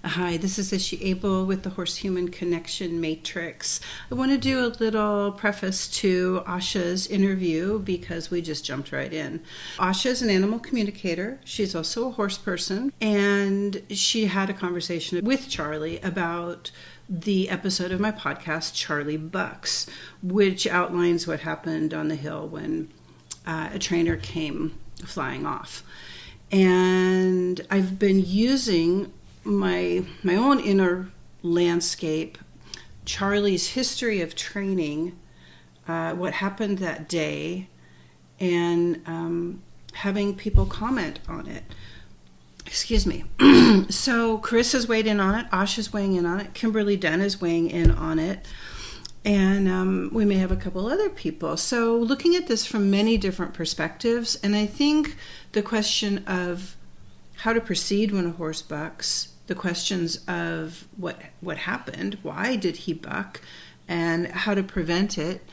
Hi, this is Ishi Abel with the Horse Human Connection Matrix. I want to do a little preface to Asha's interview because we just jumped right in. Asha is an animal communicator. She's also a horse person, and she had a conversation with Charlie about the episode of my podcast, Charlie Bucks, which outlines what happened on the hill when a trainer came flying off. And I've been using my own inner landscape, Charlie's history of training, what happened that day, and having people comment on it. Excuse me. So Carissa's weighed in on it, Asha's weighing in on it, Kimberly Dunn is weighing in on it, and we may have a couple other people. So looking at this from many different perspectives, and I think the question of how to proceed when a horse bucks, the questions of what happened, why did he buck, and how to prevent it,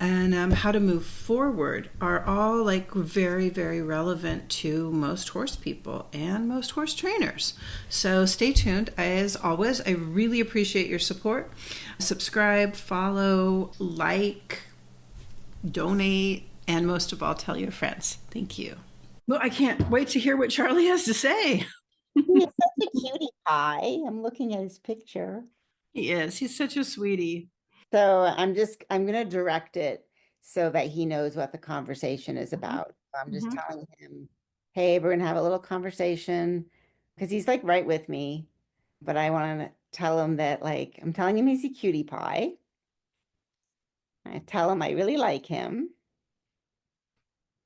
and how to move forward are all like very, very relevant to most horse people and most horse trainers. So stay tuned. As always, I really appreciate your support. Subscribe, follow, like, donate, and most of all, tell your friends. Thank you. Well, I can't wait to hear what Charlie has to say. He's such a cutie pie. I'm looking at his picture. He is. He's such a sweetie. So I'm going to direct it so that he knows what the conversation is about. I'm just Mm-hmm. telling him, hey, we're going to have a little conversation because he's like right with me. But I want to tell him that, like, I'm telling him he's a cutie pie. I tell him I really like him.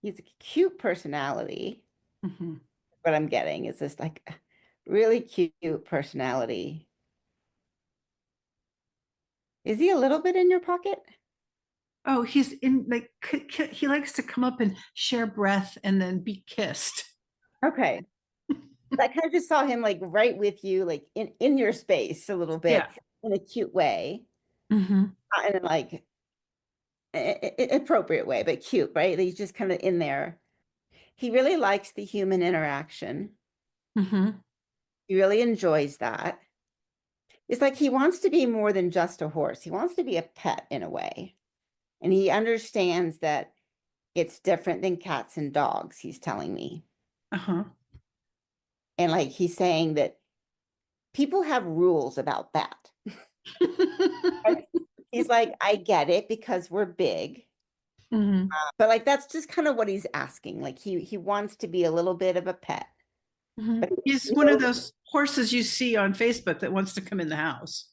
He's a cute personality. Mm-hmm. What I'm getting is this like really cute personality. Is he a little bit in your pocket? Oh, he's in like he likes to come up and share breath and then be kissed. Okay. I kind of just saw him like right with you, like in your space a little Yeah. bit in a cute way, Mm-hmm. not in like appropriate way, but cute, right? He's just kind of in there. He really likes the human interaction. Mm-hmm. He really enjoys that. It's like he wants to be more than just a horse. He wants to be a pet in a way. And he understands that it's different than cats and dogs, he's telling me. Uh-huh. And like he's saying that people have rules about that. He's like, I get it because we're big. Mm-hmm. But like that's just kind of what he's asking. Like he wants to be a little bit of a pet. Mm-hmm. But He's you one of know, those horses you see on Facebook that wants to come in the house.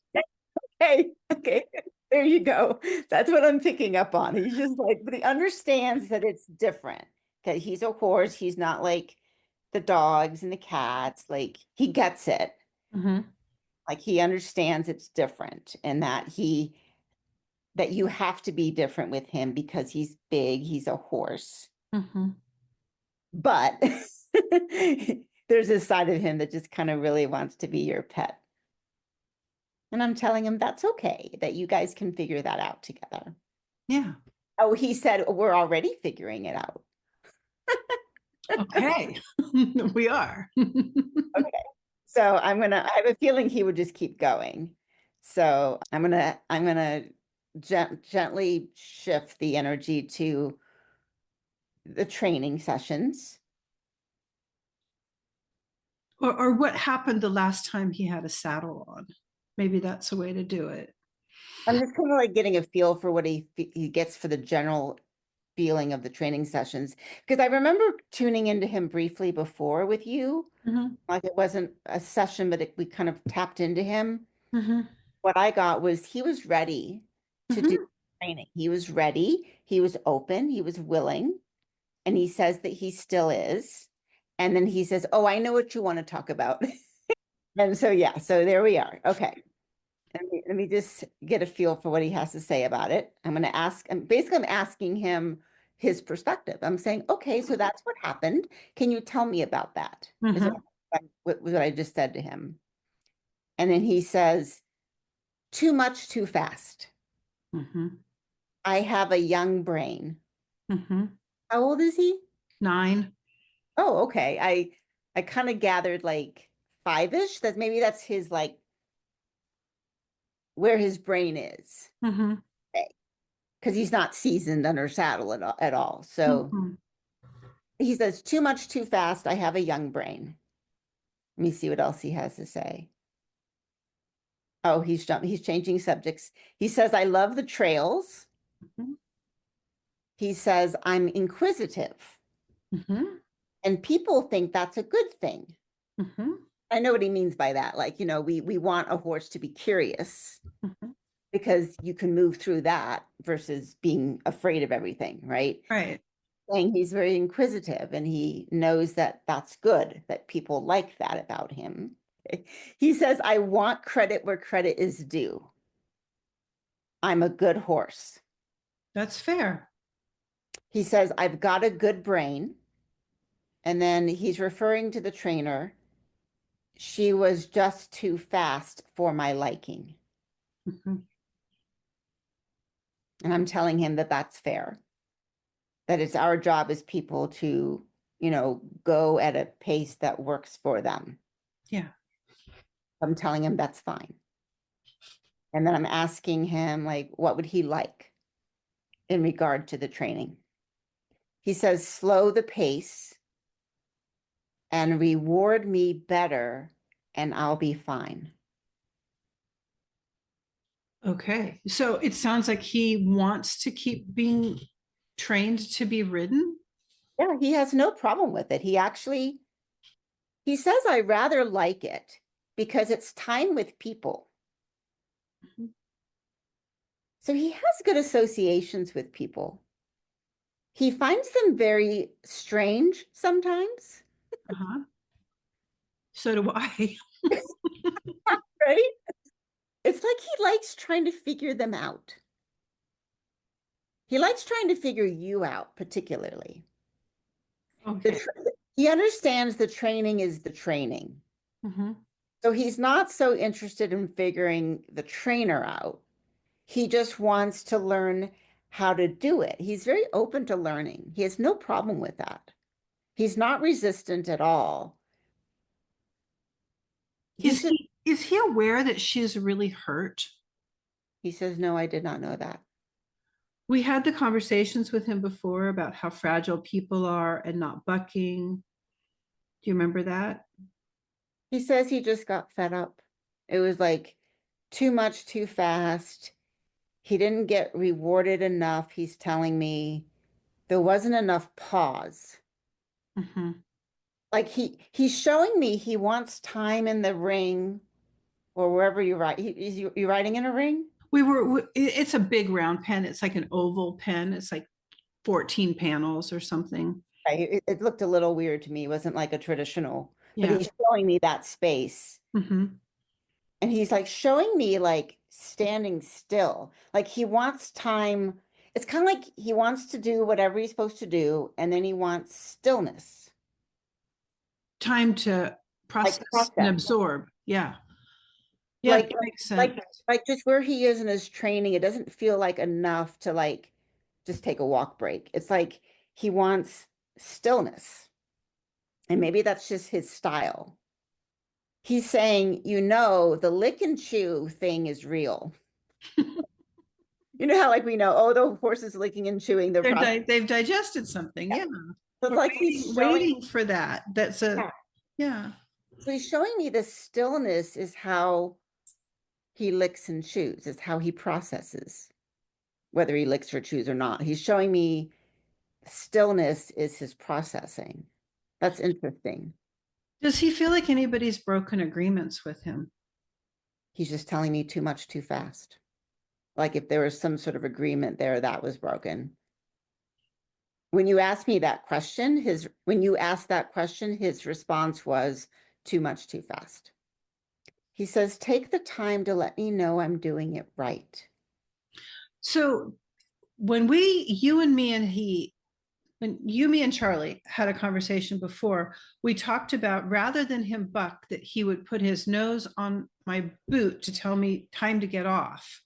hey, okay, there you go. That's what I'm picking up on. He's just like, but he understands that it's different. Okay, he's a horse. He's not like the dogs and the cats. Like he gets it. Mm-hmm. Like he understands it's different and that you have to be different with him because he's big, he's a horse. Mm-hmm. But there's this side of him that just kind of really wants to be your pet. And I'm telling him that's okay, that you guys can figure that out together. Yeah. Oh, he said we're already figuring it out. Okay. We are. Okay. So I have a feeling he would just keep going. So I'm gonna gently shift the energy to the training sessions. Or what happened the last time he had a saddle on. Maybe that's a way to do it. I'm just kind of like getting a feel for what he gets for the general feeling of the training sessions because I remember tuning into him briefly before with you. Mm-hmm. Like it wasn't a session, but we kind of tapped into him. Mm-hmm. What I got was he was ready to do Mm-hmm. training. He was ready. He was open. He was willing. And he says that he still is. And then he says, oh, I know what you want to talk about. And so, yeah, so there we are. Okay. Let me just get a feel for what he has to say about it. I'm going to ask, I'm asking him his perspective. I'm saying, okay, so that's what happened. Can you tell me about that? Is Mm-hmm. what I just said to him. And then he says, too much, too fast. Mm-hmm. I have a young brain. Mm-hmm. How old is he? 9. Oh, okay. I kind of gathered like 5-ish. That maybe that's his like where his brain is. Mm-hmm. Because he's not seasoned under saddle at all. So Mm-hmm. he says, too much too fast. I have a young brain. Let me see what else he has to say. Oh, he's changing subjects. He says, I love the trails. He says, I'm inquisitive. Mm-hmm. And people think that's a good thing. Mm-hmm. I know what he means by that. Like, we want a horse to be curious Mm-hmm. because you can move through that versus being afraid of everything, right? Right. Saying he's very inquisitive and he knows that that's good, that people like that about him. He says, I want credit where credit is due. I'm a good horse. That's fair. He says, I've got a good brain. And then he's referring to the trainer. She was just too fast for my liking. Mm-hmm. And I'm telling him that that's fair, that it's our job as people to, go at a pace that works for them. Yeah. I'm telling him that's fine. And then I'm asking him, like, what would he like in regard to the training? He says, slow the pace and reward me better, and I'll be fine. Okay. So it sounds like he wants to keep being trained to be ridden. Yeah, he has no problem with it. He says, I rather like it because it's time with people. Mhm. So he has good associations with people. He finds them very strange sometimes, Uh-huh. So do I. right? It's like he likes trying to figure them out. He likes trying to figure you out, particularly. Okay. He understands the training is the training. Mm-hmm. So he's not so interested in figuring the trainer out. He just wants to learn how to do it. He's very open to learning. He has no problem with that. He's not resistant at all. He's just, Is he aware that she's really hurt? he says, no, I did not know that. We had the conversations with him before about how fragile people are and not bucking. Do you remember that? He says he just got fed up. It was like too much, too fast. He didn't get rewarded enough. He's telling me there wasn't enough pause. Mm-hmm. Like he's showing me he wants time in the ring or wherever you ride. Is you riding in a ring? It's a big round pen. It's like an oval pen. It's like 14 panels or something. Right. It looked a little weird to me. It wasn't like a traditional, but Yeah. he's showing me that space. Mm-hmm. And he's like showing me like standing still. Like he wants time. It's kind of like he wants to do whatever he's supposed to do, and then he wants stillness, Time to like process and process. absorb. Yeah. Yeah, that Like makes sense. like like just where he is in his training, it doesn't feel like enough to like just take a walk break. It's like he wants stillness. And maybe that's just his style. He's saying, the lick and chew thing is real. You know how like we know, oh, the horse is licking and chewing their process. They've digested something. Yeah. Yeah. So it's We're like he's showing, waiting for that. That's a yeah. yeah. So he's showing me the stillness is how he licks and chews, is how he processes, whether he licks or chews or not. He's showing me stillness is his processing. That's interesting. Does he feel like anybody's broken agreements with him? He's just telling me too much too fast. Like if there was some sort of agreement there that was broken. When you asked me that question, his response was too much too fast. He says, take the time to let me know I'm doing it right. So when we, you and me and he, when you, me, and Charlie had a conversation before, we talked about rather than him buck, that he would put his nose on my boot to tell me time to get off.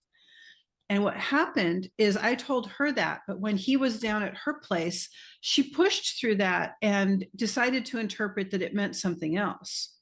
And what happened is I told her that, but when he was down at her place, she pushed through that and decided to interpret that it meant something else.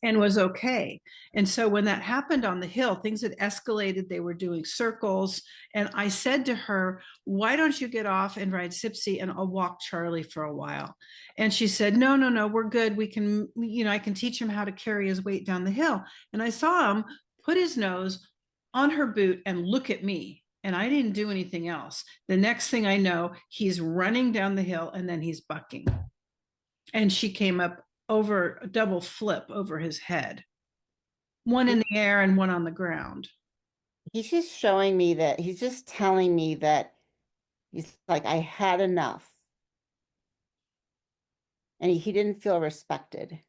and was okay. And so when that happened on the hill, things had escalated. They were doing circles. And I said to her, why don't you get off and ride Sipsy and I'll walk Charlie for a while? And she said, no, no, no, we're good. We can, I can teach him how to carry his weight down the hill. And I saw him put his nose on her boot and look at me. And I didn't do anything else. The next thing I know, he's running down the hill and then he's bucking. And she came up over a double flip over his head, one in the air and one on the ground. He's just showing me that he's just telling me that he's like, I had enough. And he didn't feel respected.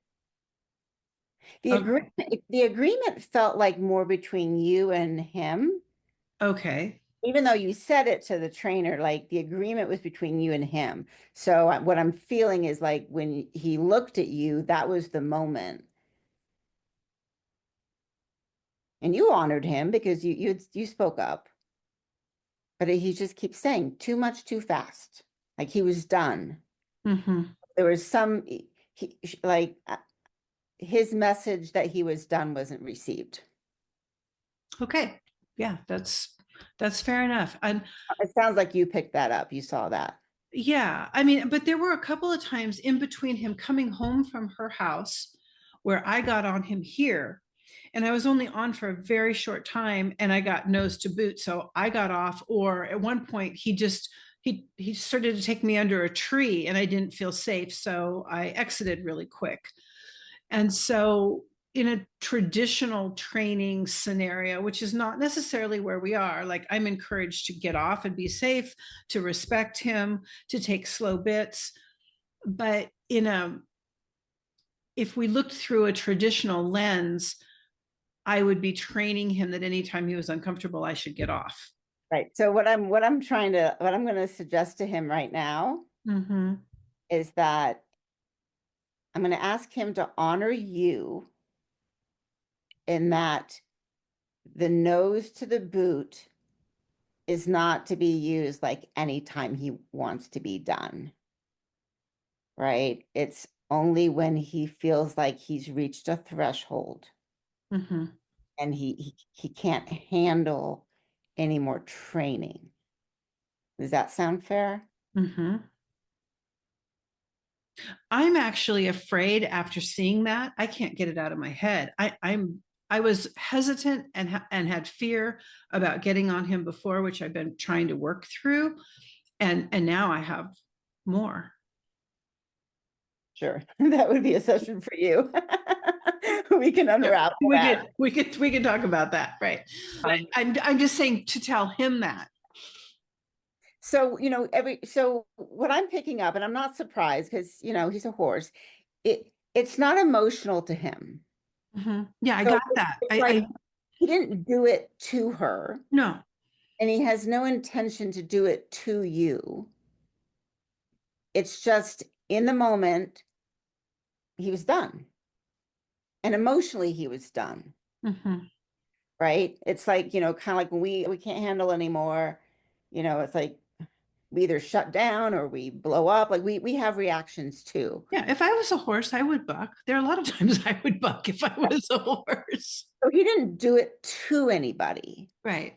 Okay. The agreement felt like more between you and him. Okay. Even though you said it to the trainer, like the agreement was between you and him. So what I'm feeling is like when he looked at you, that was the moment. And you honored him because you spoke up. But he just keeps saying too much too fast. Like he was done. Mm-hmm. There was some like his message that he was done wasn't received. Okay. Yeah, that's fair enough. And It sounds like you picked that up. You saw that. yeah, I mean, but there were a couple of times in between him coming home from her house where I got on him here, and I was only on for a very short time and I got nose to boot. So I got off, or at one point he started to take me under a tree and I didn't feel safe. So I exited really quick. And so in a traditional training scenario, which is not necessarily where we are, like I'm encouraged to get off and be safe, to respect him, to take slow bits. But if we looked through a traditional lens, I would be training him that anytime he was uncomfortable, I should get off. Right. So what I'm going to suggest to him right now Mm-hmm. is that I'm going to ask him to honor you in that the nose to the boot is not to be used like anytime he wants to be done. Right? It's only when he feels like he's reached a threshold Mm-hmm. and he can't handle any more training. Does that sound fair? Mm-hmm. I'm actually afraid after seeing that, I can't get it out of my head. I was hesitant and had fear about getting on him before, which I've been trying to work through, and now I have more. Sure. That would be a session for you. We can unravel that. We could talk about that, right? But I'm just saying to tell him that. So, so what I'm picking up, and I'm not surprised because, he's a horse, it's not emotional to him. Mm-hmm. Yeah, I So got that. it's like he didn't do it to her, No. and he has no intention to do it to you. It's just in the moment, he was done. And emotionally, he was done. Mm-hmm. Right? It's like, kind of like when we can't handle anymore, it's like we either shut down or we blow up. Like we have reactions too. Yeah, if I was a horse, I would buck. There are a lot of times I would buck if I was a horse. So he didn't do it to anybody. Right.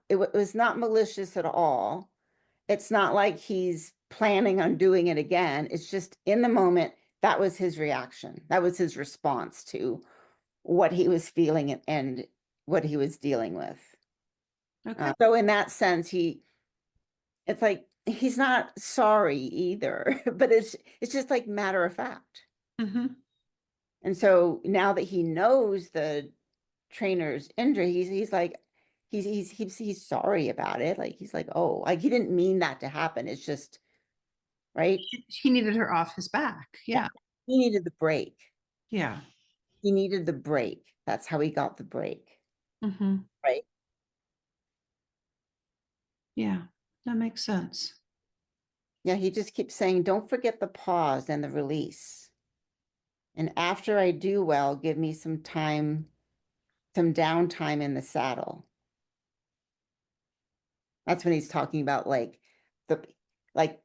It was not malicious at all. It's not like he's planning on doing it again. It's just in the moment, that was his reaction. That was his response to what he was feeling and what he was dealing with. Okay. So in that sense, it's like he's not sorry either, but it's just like matter of fact. Mm-hmm. And so now that he knows the trainer's injury, he's like he's sorry about it. Like he's like, oh, like he didn't mean that to happen. It's just right. He needed her off his back. Yeah. He needed the break. Yeah. He needed the break. That's how he got the break. Mm-hmm. Right. Yeah. That makes sense. Yeah. He just keeps saying, don't forget the pause and the release. And after I do well, give me some time, some downtime in the saddle. That's when he's talking about like the like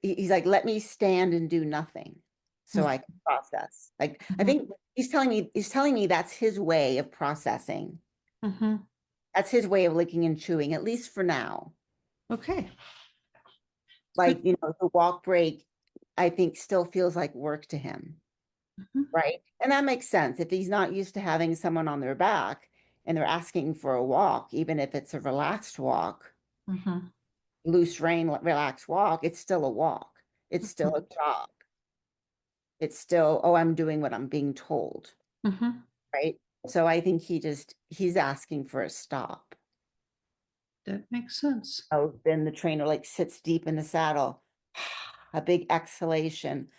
he's like, let me stand and do nothing. so I can process. Like, I Mhm. think he's telling me that's his way of processing. Mhm. That's his way of licking and chewing, at least for now. Okay. Good. Like, the walk break, I think still feels like work to him, Mhm. right? And that makes sense. If he's not used to having someone on their back and they're asking for a walk, even if it's a relaxed walk, Mhm. loose rein, relaxed walk, it's still a walk. It's still a Mhm. job. It's still, oh, I'm doing what I'm being told, Mhm. right? So I think he's asking for a stop. That makes sense. Oh, then the trainer like sits deep in the saddle, a big exhalation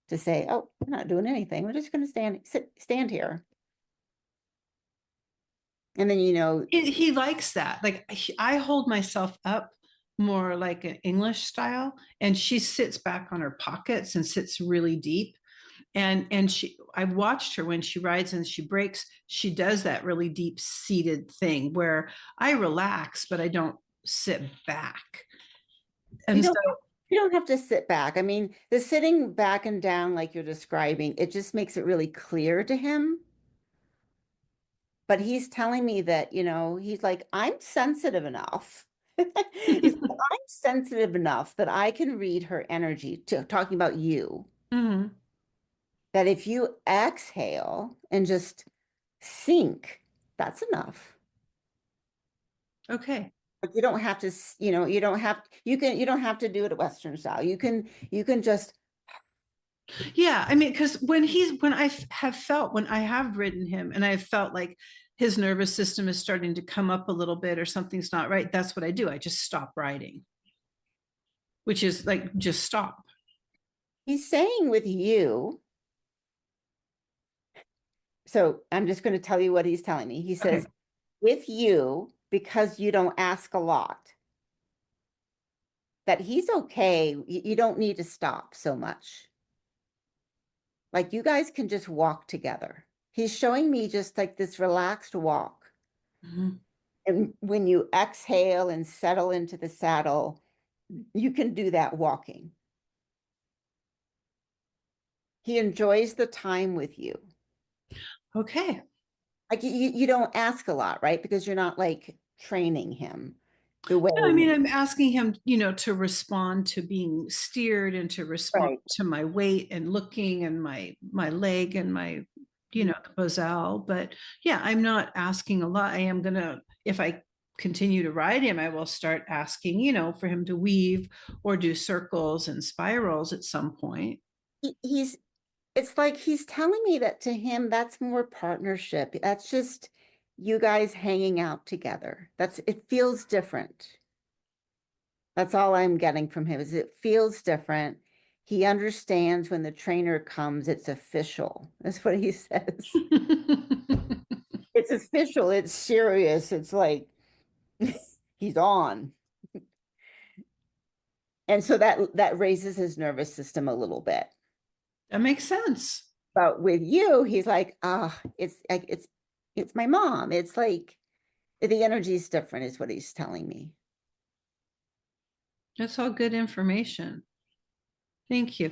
to say, oh, we're not doing anything. We're just going to stand here. And then, He likes that. Like I hold myself up more like an English style, and she sits back on her pockets and sits really deep. And I've watched her when she rides and she breaks, she does that really deep seated thing where I relax, but I don't sit back. you And so don't, you don't have to sit back. I mean, the sitting back and down, like you're describing, it just makes it really clear to him. But he's telling me that, he's like, I'm sensitive enough. He's like, I'm sensitive enough that I can read her energy to talking about you. Mhm. That if you exhale and just sink, that's enough. Okay. Like you don't have to, you don't have, you don't have to do it Western style. You can just, Yeah, I mean, because when have felt when I have ridden him and I've felt like his nervous system is starting to come up a little bit or something's not right, that's what I do. I just stop riding, which is like just stop. he's saying with you. So I'm just going to tell you what he's telling me. He Okay. says, with you, because you don't ask a lot, that he's okay. You don't need to stop so much. Like you guys can just walk together. He's showing me just like this relaxed walk. Mhm. And when you exhale and settle into the saddle, you can do that walking. He enjoys the time with you. Okay. Like you don't ask a lot, right? Because you're not like training him the way. I mean, I'm asking him, to respond to being steered and to respond Right. to my weight and looking and my leg and my, the gazelle. But yeah, I'm not asking a lot. I am gonna, if I continue to ride him, I will start asking, for him to weave or do circles and spirals at some point. He's it's like he's telling me that to him, that's more partnership. That's just you guys hanging out together. It feels different. That's all I'm getting from him is it feels different. He understands when the trainer comes, it's official. That's what he says. It's official, it's serious. It's like he's on. And so that raises his nervous system a little bit. That makes sense. But with you, he's like, it's like it's my mom. It's like the energy is different, is what he's telling me. That's all good information. Thank you.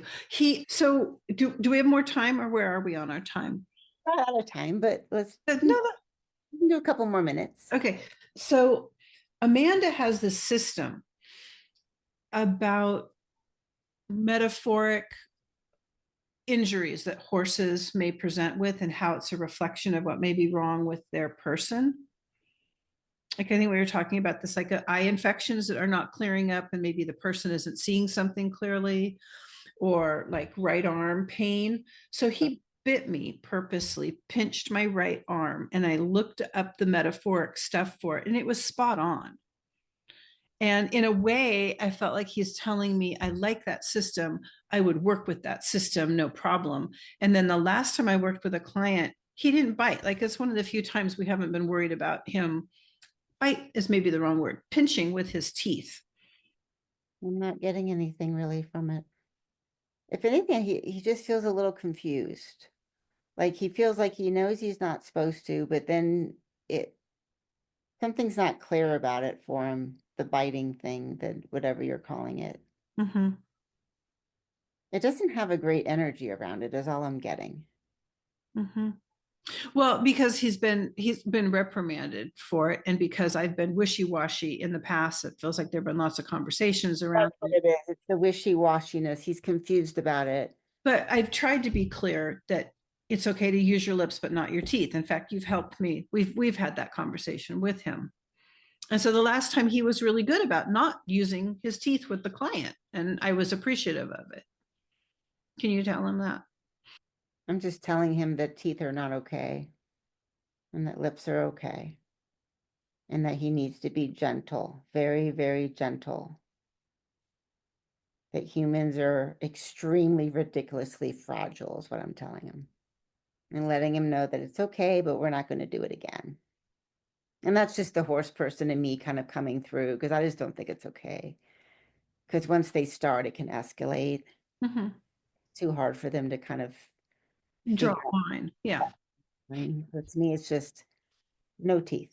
So do we have more time or where are we on our time? Not out of time, but No, we can do a couple more minutes. okay. So Amanda has this system about metaphoric injuries that horses may present with and how it's a reflection of what may be wrong with their person. Like I think we were talking about this, like eye infections that are not clearing up, and maybe the person isn't seeing something clearly, or like right arm pain. So he bit me purposely, pinched my right arm, and I looked up the metaphoric stuff for it, and it was spot on. And in a way, I felt like he's telling me, I like that system. I would work with that system, no problem. And then the last time I worked with a client, he didn't bite. Like it's one of the few times we haven't been worried about him. Bite is maybe the wrong word, pinching with his teeth. I'm not getting anything really from it. If anything, he just feels a little confused. Like he feels like he knows he's not supposed to, but then it something's not clear about it for him, the biting thing, that whatever you're calling it. Mm-hmm. It doesn't have a great energy around it, is all I'm getting. Hmm. Well, because he's been reprimanded for it, and because I've been wishy-washy in the past, it feels like there've been lots of conversations around That's what it. it is. It's the wishy-washiness. He's confused about it. But I've tried to be clear that it's okay to use your lips, but not your teeth. In fact, you've helped me. We've had that conversation with him. And so the last time he was really good about not using his teeth with the client, and I was appreciative of it. Can you tell him that? I'm just telling him that teeth are not okay and that lips are okay and that he needs to be gentle, very, very gentle. That humans are extremely ridiculously fragile, is what I'm telling him. And letting him know that it's okay, but we're not going to do it again. And that's just the horse person in me kind of coming through because I just don't think it's okay. Because once they start, it can escalate. Mm-hmm. Too hard for them to kind of Draw figure a line. Yeah. out. But to me, it's just no teeth.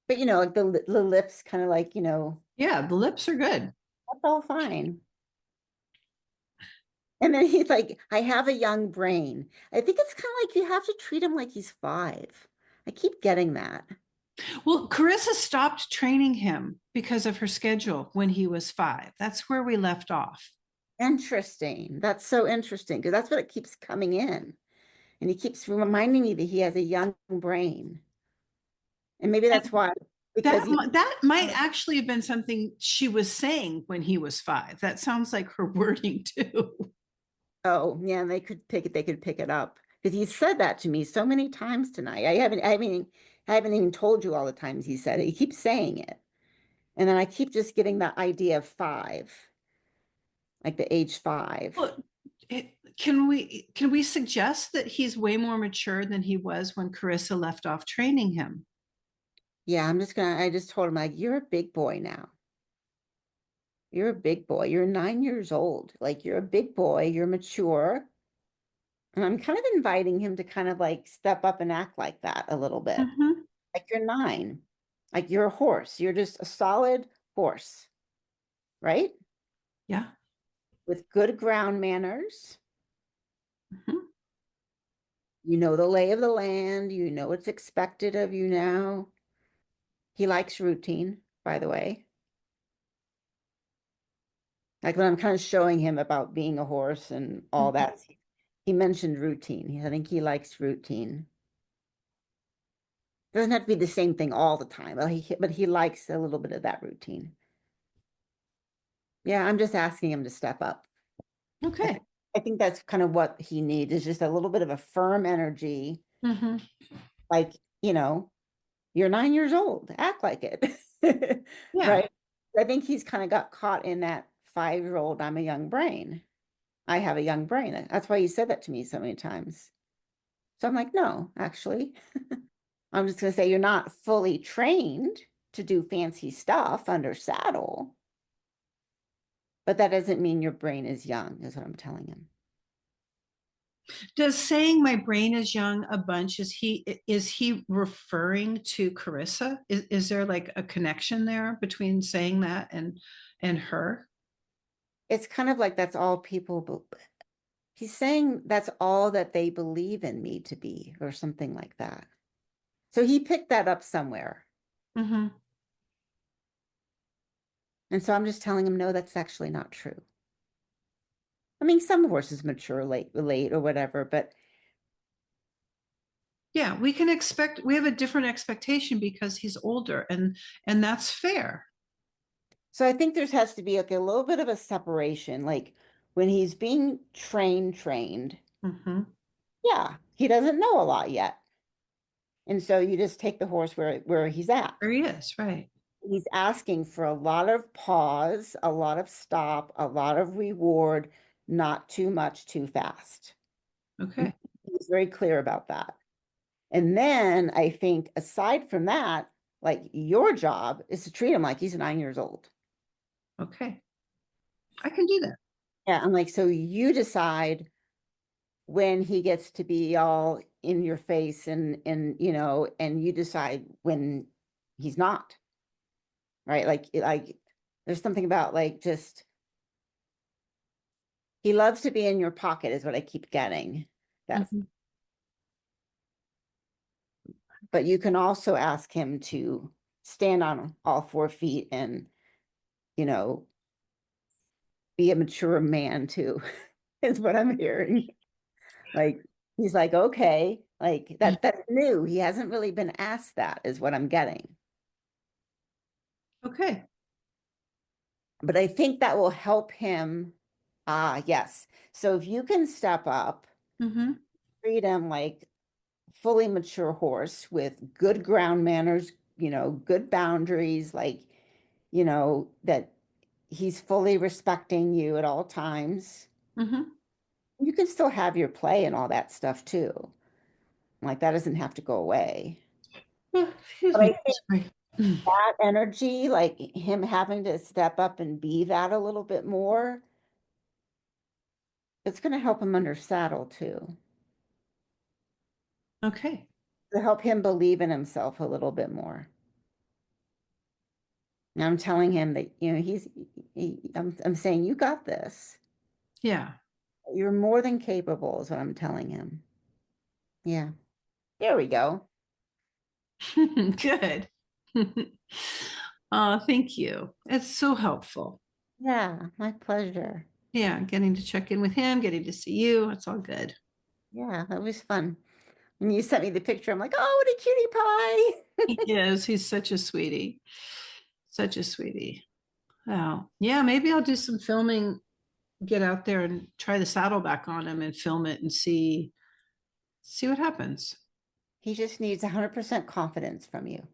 But like the lips kind of like, Yeah. The lips are good. that's all fine. And then he's like, I have a young brain. I think it's kind of like you have to treat him like he's 5. I keep getting that. Well, Carissa stopped training him because of her schedule when he was 5. That's where we left off. Interesting. That's so interesting because that's what it keeps coming in. And he keeps reminding me that he has a young brain. And maybe that's why, because That might actually have been something she was saying when he was 5. That sounds like her wording too. oh, yeah, they could pick it up. Because he said that to me so many times tonight. I haven't even told you all the times he said it. He keeps saying it. And then I keep just getting that idea of 5, like the age 5. Well, can we suggest that he's way more mature than he was when Carissa left off training him? Yeah, I just told him, like, you're a big boy now. You're a big boy. You're 9 years old. Like, you're a big boy. You're mature. And I'm kind of inviting him to kind of like step up and act like that a little bit. Mm-hmm. Like, you're 9. Like, you're a horse. You're just a solid horse, right? Yeah. With good ground manners. Mm-hmm. You know the lay of the land. You know what's expected of you now. He likes routine, by the way. Like when I'm kind of showing him about being a horse and all Mm-hmm. that, he mentioned routine. I think he likes routine. Doesn't have to be the same thing all the time, but he likes a little bit of that routine. Yeah, I'm just asking him to step up. I Okay. think, I think that's kind of what he needs is just a little bit of a firm energy. Mm-hmm. Like, you're 9 years old. Act like it. Yeah. Right? I think he's kind of got caught in that 5-year-old, I'm a young brain. I have a young brain. That's why he said that to me so many times. So I'm like, no, actually, I'm just going to say you're not fully trained to do fancy stuff under saddle, but that doesn't mean your brain is young, is what I'm telling him. Does saying my brain is young a bunch, is he referring to Carissa? Is there like a connection there between saying that and her? It's kind of like that's all he's saying that's all that they believe in me to be, or something like that. So he picked that up somewhere. Mm-hmm. And so I'm just telling him, no, that's actually not true. I mean, some horses mature late or whatever, but Yeah, we have a different expectation because he's older, and that's fair. so I think there has to be like a little bit of a separation. Like when he's being trained, Mm-hmm. yeah, he doesn't know a lot yet. And so you just take the horse where he's at. There he is, right. He's asking for a lot of pause, a lot of stop, a lot of reward, not too much too fast. Okay. He's very clear about that. And then I think aside from that, like your job is to treat him like he's 9 years old. Okay. I can do that. Yeah, I'm like, so you decide when he gets to be all in your face and you decide when he's not, right? Like there's something about like just He loves to be in your pocket is what I keep getting. That's, Mhm. but you can also ask him to stand on all 4 feet and, you know, be a mature man too, is what I'm hearing. Like, he's like, okay, like that's new. He hasn't really been asked that, is what I'm getting. Okay. But I think that will help him. Ah, yes. So if you can step up, Mm-hmm. treat him like fully mature horse with good ground manners, good boundaries, like, that he's fully respecting you at all times. Mm-hmm. You can still have your play and all that stuff too. Like that doesn't have to go away. Oh, excuse But I me. think Sorry. Mm. that energy, like him having to step up and be that a little bit more, it's going to help him under saddle too, Okay. to help him believe in himself a little bit more. And I'm telling him that, I'm saying, you got this. Yeah. You're more than capable, is what I'm telling him. Yeah. There we go. Good. Thank you. It's so helpful. Yeah, my pleasure. Yeah, getting to check in with him, getting to see you. It's all good. Yeah, that was fun. When you sent me the picture, I'm like, oh, what a cutie pie. He is. He's such a sweetie. Such a sweetie. Wow. Yeah, maybe I'll do some filming, get out there and try the saddle back on him and film it and see what happens. He just needs 100% confidence from you.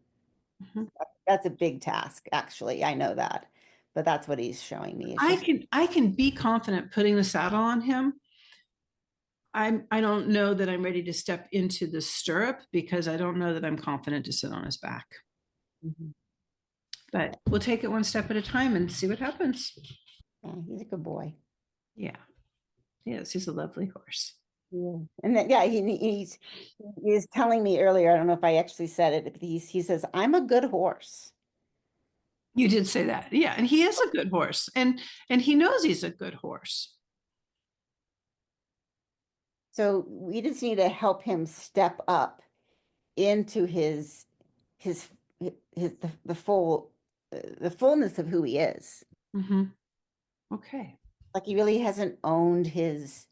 Mhm. That's a big task, actually. I know that. But that's what he's showing me. It's I just, can I can be confident putting the saddle on him. I don't know that I'm ready to step into the stirrup because I don't know that I'm confident to sit on his back. Mhm. But we'll take it one step at a time and see what happens. Yeah, he's a good boy. Yeah. Yes, he's a lovely horse. Yeah. And then, yeah, he's telling me earlier, I don't know if I actually said it, but he says, I'm a good horse. You did say that. Yeah, and he is a good horse. And he knows he's a good horse. So we just need to help him step up into his the fullness of who he is. Hmm. Okay. Like he really hasn't owned his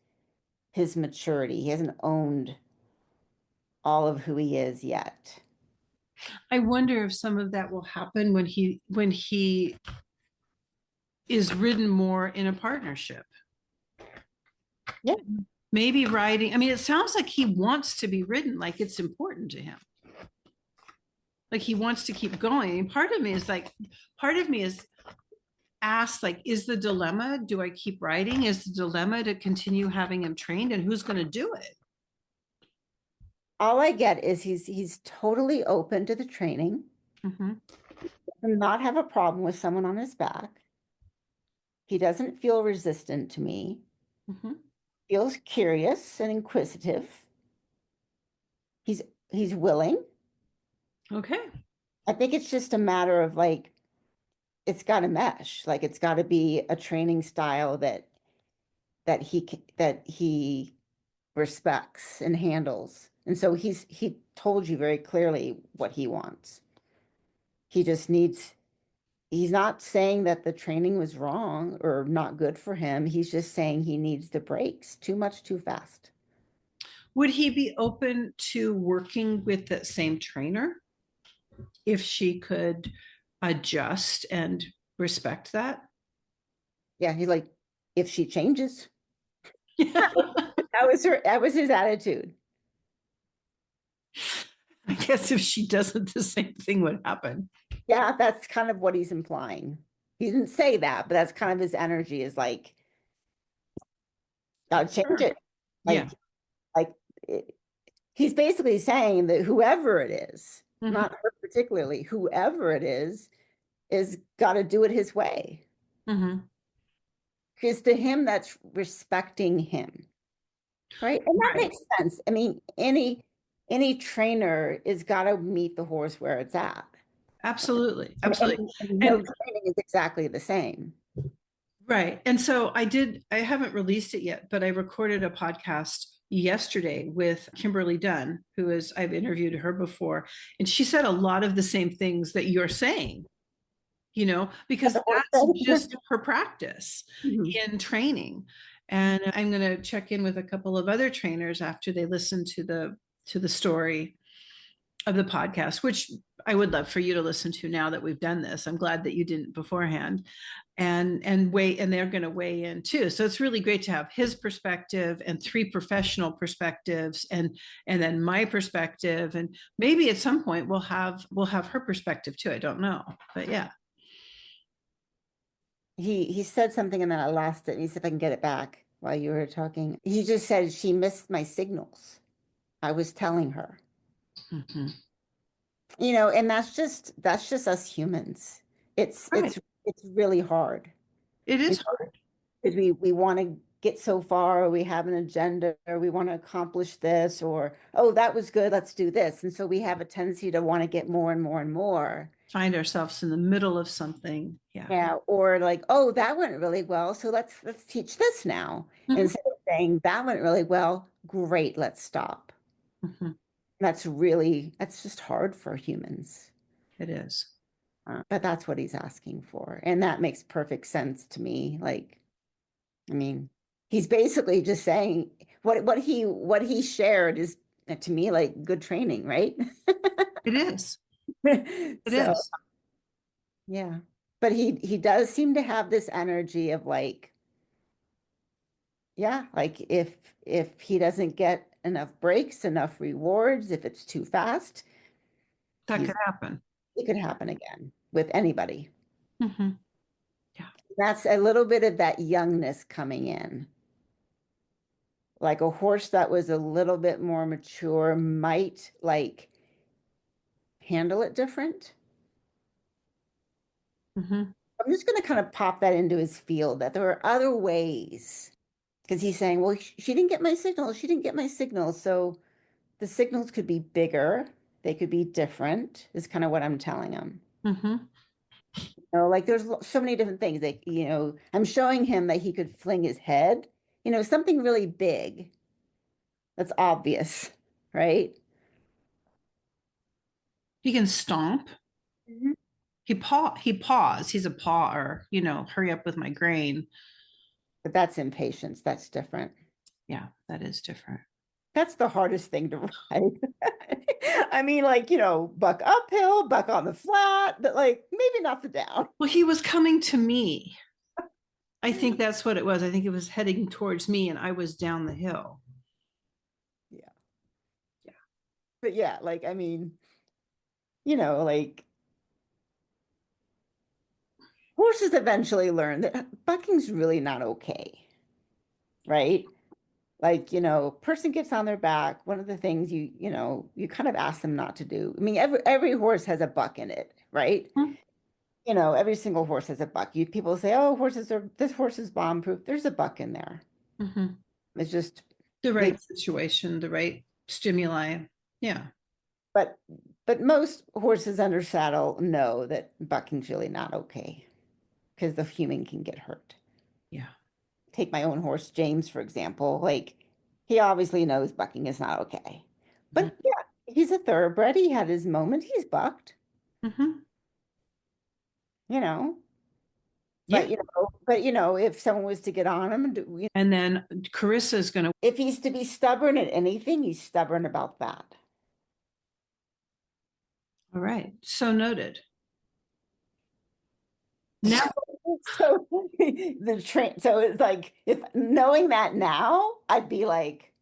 maturity. He hasn't owned all of who he is yet. I wonder if some of that will happen when he is ridden more in a partnership. Yeah. Maybe riding, I mean, it sounds like he wants to be ridden, like it's important to him. Like he wants to keep going. And part of me is asked, like, is the dilemma, do I keep riding? Is the dilemma to continue having him trained and who's going to do it? All I get is he's totally open to the training Mm-hmm. and not have a problem with someone on his back. He doesn't feel resistant to me. Mm-hmm. Feels curious and inquisitive. He's he's willing. Okay. I think it's just a matter of like it's got to mesh. Like it's got to be a training style that he respects and handles. And so he told you very clearly what he wants. He just needs he's not saying that the training was wrong or not good for him. He's just saying he needs the breaks too much too fast. Would he be open to working with that same trainer if she could adjust and respect that? Yeah, he's like, if she changes. I That was his attitude. guess if she doesn't, the same thing would happen. Yeah, that's kind of what he's implying. He didn't say that, but that's kind of his energy is like, gotta change Sure. it. Yeah. Like it, he's basically saying that whoever it is, Mm-hmm. not her particularly, whoever it is got to do it his way. Mm-hmm. Because to him, that's respecting him, right? And that Right. makes sense. I mean, any trainer is got to meet the horse where it's at. Absolutely. And, Absolutely. and no And training is exactly the same. Right. And so I haven't released it yet, but I recorded a podcast yesterday with Kimberly Dunn, I've interviewed her before. And she said a lot of the same things that you're saying, because The horse that's thing. just her practice Mhm. in training. And I'm going to check in with a couple of other trainers after they listen to the story of the podcast, which I would love for you to listen to now that we've done this. I'm glad that you didn't beforehand, and they're going to weigh in too. So it's really great to have his perspective and three professional perspectives, and then my perspective, and maybe at some point we'll have her perspective too. I don't know, but yeah. He said something and then I lost it. And he said if I can get it back while you were talking. He just said she missed my signals. I was telling her. Mm-hmm. And that's just us humans. It's Right. it's it's really hard. It You is know, hard. because we want to get so far, or we have an agenda, or we want to accomplish this, or oh, that was good, let's do this. And so we have a tendency to want to get more and more and more. Find ourselves in the middle of something. Yeah. Yeah, or like, oh, that went really well, so let's teach this now. Mm-hmm. Instead of saying that went really well, great, let's stop. Mm-hmm. That's just hard for humans. It is. But that's what he's asking for. And that makes perfect sense to me. Like, I mean, he's basically just saying what he shared is to me like good training, right? It is. It So is. yeah. But he does seem to have this energy of like, yeah, like if he doesn't get enough breaks, enough rewards, if it's too fast, That could he's happen. it could happen again with anybody. Mm-hmm. Yeah. That's a little bit of that youngness coming in. Like a horse that was a little bit more mature might like handle it different. Mm-hmm. I'm just going to kind of pop that into his field that there are other ways because he's saying, well, she didn't get my signal. She didn't get my signal. So the signals could be bigger. They could be different, is kind of what I'm telling him. Mm-hmm. Like there's so many different things. Like, I'm showing him that he could fling his head, something really big that's obvious, right? He can stomp. Mhm. He paws. He's a pawer, hurry up with my grain. But that's impatience. That's different. Yeah, that is different. That's the hardest thing to ride. I mean, like, buck uphill, buck on the flat, but like maybe not the down. Well, he was coming to me. I think that's what it was. I think it was heading towards me and I was down the hill. Yeah. Yeah. But yeah, like, I mean, like horses eventually learn that bucking's really not okay, right? Like, person gets on their back. One of the things you kind of ask them not to do. I mean, every horse has a buck in it, right? Every single horse has a buck. People say, oh, this horse is bomb proof. There's a buck in there. Mm-hmm. It's just The they, right situation, the right stimuli. Yeah. but most horses under saddle know that bucking's really not okay because the human can get hurt. Yeah. Take my own horse, James, for example. Like he obviously knows bucking is not okay. Mm-hmm. But yeah, he's a thoroughbred. He had his moment. He's bucked, Mm-hmm. you know. Yeah. If someone was to get on him, And then Carissa's going to, if he's to be stubborn at anything, he's stubborn about that. all right. So noted. Now, So so it's like if knowing that now, I'd be like,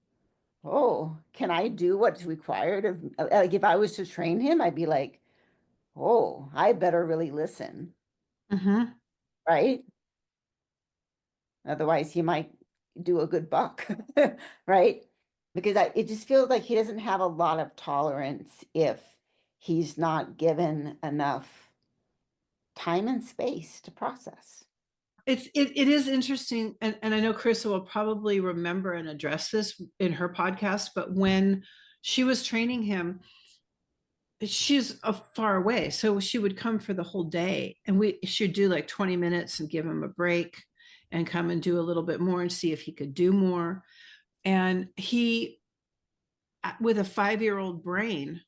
oh, can I do what's required of like if I was to train him, I'd be like, oh, I better really listen, mm-hmm. right? Otherwise, he might do a good buck, right? Because it just feels like he doesn't have a lot of tolerance if he's not given enough time and space to process. It is interesting, and I know Carissa will probably remember and address this in her podcast, but when she was training him, she's a far away. So she would come for the whole day and she'd do like 20 minutes and give him a break. and come and do a little bit more and see if he could do more. And he, with a 5-year-old brain,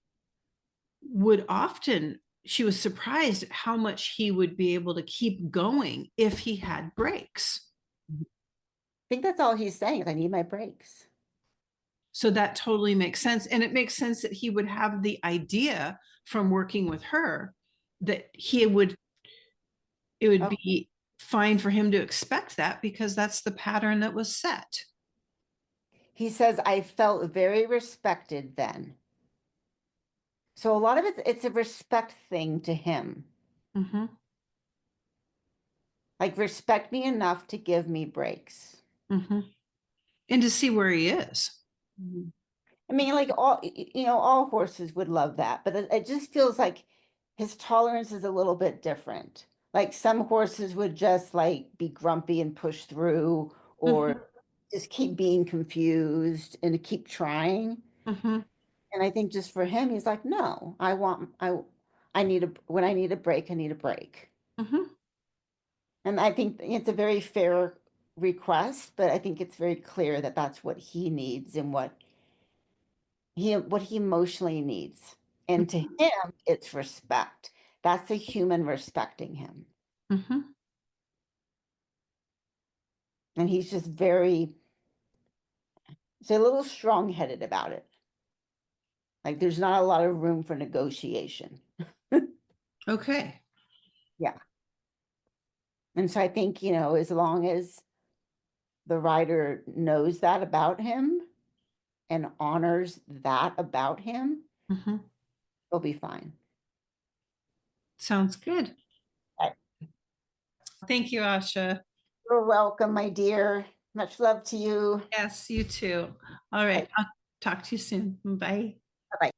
would often, she was surprised at how much he would be able to keep going if he had breaks. I think that's all he's saying is I need my breaks. So that totally makes sense. And it makes sense that he would have the idea from working with her that it would Oh, be fine for him to expect that because that's the pattern that was set. he says, I felt very respected then. So a lot of it's a respect thing to him. Mm-hmm. Like respect me enough to give me breaks. Mm-hmm. And to see where he is. Mhm. I mean, like all horses would love that, but it just feels like his tolerance is a little bit different. Like some horses would just like be grumpy and push through, Mm-hmm. or just keep being confused and keep trying. Mm-hmm. And I think just for him, he's like, no, I need when I need a break, I need a break. Mm-hmm. And I think it's a very fair request, but I think it's very clear that that's what he needs and what he emotionally needs. And to him, it's respect. That's a human respecting him. Mm-hmm. And he's just very, he's a little strong-headed about it. Like there's not a lot of room for negotiation. Okay. Yeah. And so I think, as long as the writer knows that about him and honors that about him, Mm-hmm. he'll be fine. Sounds good. Right. Thank you, Asha. You're welcome, my dear. Much love to you. Yes, you too. All right. Bye I'll talk to you soon. Bye. bye.